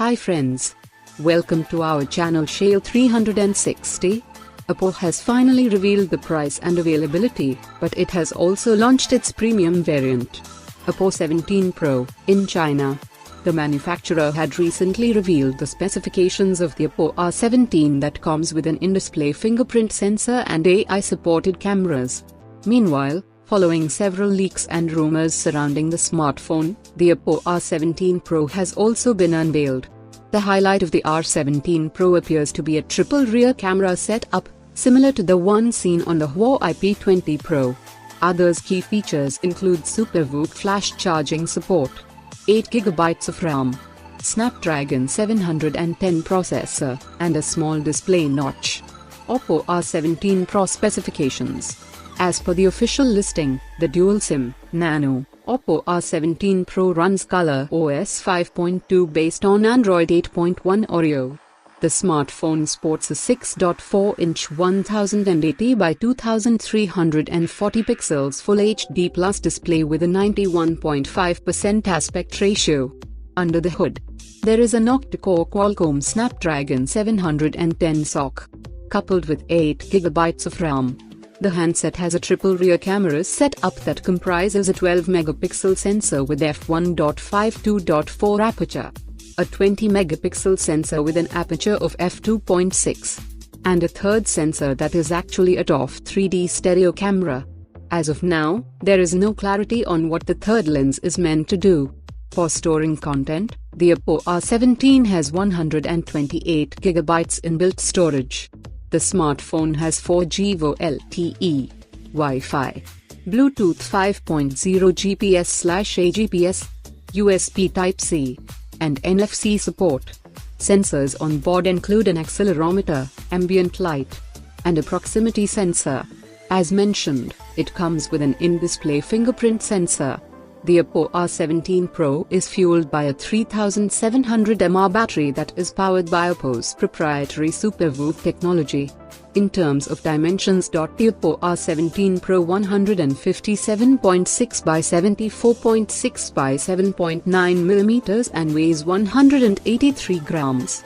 Hi friends. Welcome to our channel Shale 360. Oppo has finally revealed the price and availability, but it has also launched its premium variant, Oppo 17 Pro, in China. The manufacturer had recently revealed the specifications of the Oppo R17 that comes with an in-display fingerprint sensor and AI-supported cameras. Meanwhile, following several leaks and rumors surrounding the smartphone, the Oppo R17 Pro has also been unveiled. The highlight of the R17 Pro appears to be a triple rear camera setup, similar to the one seen on the Huawei P20 Pro. Others key features include SuperVOOC flash charging support, 8GB of RAM, Snapdragon 710 processor, and a small display notch. Oppo R17 Pro specifications. As per the official listing, the dual SIM, Nano, Oppo R17 Pro runs Color OS 5.2 based on Android 8.1 Oreo. The smartphone sports a 6.4-inch 1080 by 2340 pixels Full HD Plus display with a 91.5% aspect ratio. Under the hood, there is an octa-core Qualcomm Snapdragon 710 SoC, coupled with 8GB of RAM. The handset has a triple rear camera setup that comprises a 12-megapixel sensor with f1.5.2.4 aperture, a 20-megapixel sensor with an aperture of f2.6, and a third sensor that is actually a ToF 3D stereo camera. As of now, there is no clarity on what the third lens is meant to do. For storing content, the Oppo R17 has 128GB inbuilt storage. The smartphone has 4G LTE, Wi-Fi, Bluetooth 5.0 GPS/AGPS, USB Type-C, and NFC support. Sensors on board include an accelerometer, ambient light, and a proximity sensor. As mentioned, it comes with an in-display fingerprint sensor. The Oppo R17 Pro is fueled by a 3700 mAh battery that is powered by Oppo's proprietary SuperVOOC technology. In terms of dimensions, the Oppo R17 Pro 157.6 by 74.6 by 7.9 mm and weighs 183 grams.